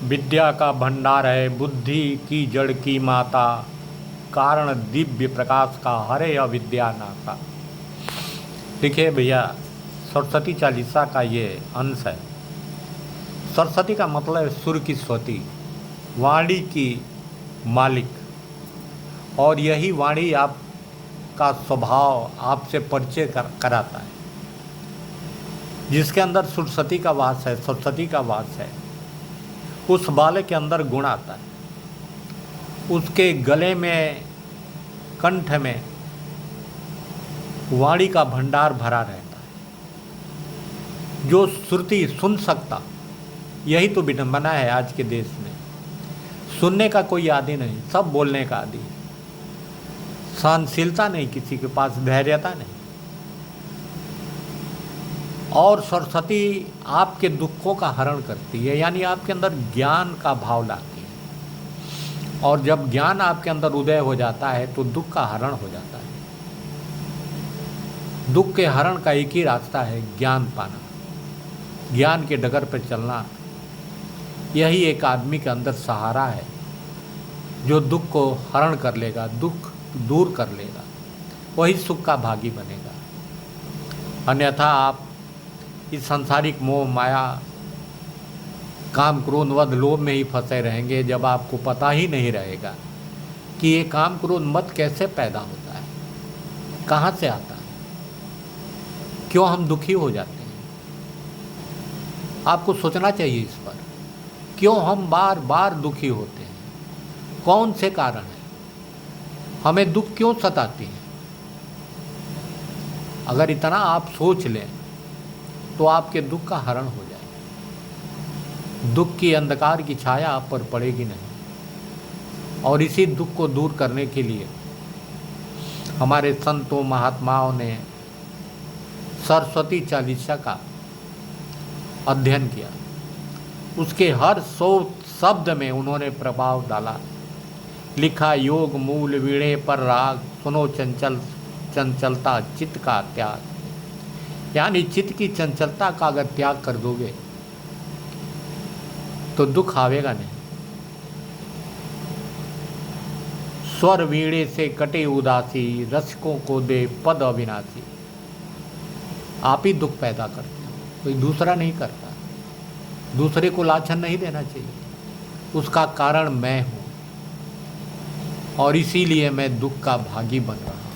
विद्या का भंडार है, बुद्धि की जड़ की माता, कारण दिव्य प्रकाश का हरे अविद्या नाता। देखिए भैया, सरस्वती चालीसा का ये अंश है। सरस्वती का मतलब है सुर की स्वती, वाणी की मालिक। और यही वाणी आपका स्वभाव आपसे परिचय कराता है। जिसके अंदर सरस्वती का वास है, सरस्वती का वास है, उस बालक के अंदर गुण आता है। उसके गले में, कंठ में वाणी का भंडार भरा रहता है। जो श्रुति सुन सकता, यही तो विडंबना है आज के देश में। सुनने का कोई आदि नहीं, सब बोलने का आदि है। सहनशीलता नहीं, किसी के पास धैर्यता नहीं। और सरस्वती आपके दुखों का हरण करती है, यानी आपके अंदर ज्ञान का भाव लाती है। और जब ज्ञान आपके अंदर उदय हो जाता है तो दुख का हरण हो जाता है। दुख के हरण का एक ही रास्ता है, ज्ञान पाना, ज्ञान के डगर पर चलना। यही एक आदमी के अंदर सहारा है जो दुख को हरण कर लेगा, दुख दूर कर लेगा, वही सुख का भागी बनेगा। अन्यथा आप इस सांसारिक मोह माया, काम क्रोध वध लोभ में ही फंसे रहेंगे, जब आपको पता ही नहीं रहेगा कि ये काम क्रोध मद कैसे पैदा होता है, कहाँ से आता है, क्यों हम दुखी हो जाते हैं। आपको सोचना चाहिए इस पर, क्यों हम बार बार दुखी होते हैं, कौन से कारण है, हमें दुख क्यों सताती है। अगर इतना आप सोच लें तो आपके दुख का हरण हो जाए। दुख की अंधकार की छाया आप पर पड़ेगी नहीं। और इसी दुख को दूर करने के लिए हमारे संतों महात्माओं ने सरस्वती चालीसा का अध्ययन किया। उसके हर 100 शब्द में उन्होंने प्रभाव डाला। लिखा, योग मूल वीणे पर राग, सुनो चंचलता चित्त का त्याग। यानी चित्त की चंचलता का अगर त्याग कर दोगे तो दुख आवेगा नहीं। स्वर वीणे से कटे उदासी, रसिकों को दे पद अविनाशी। आप ही दुख पैदा करते हो, कोई दूसरा नहीं करता। दूसरे को लाछन नहीं देना चाहिए, उसका कारण मैं हूँ और इसीलिए मैं दुख का भागी बन रहा हूँ।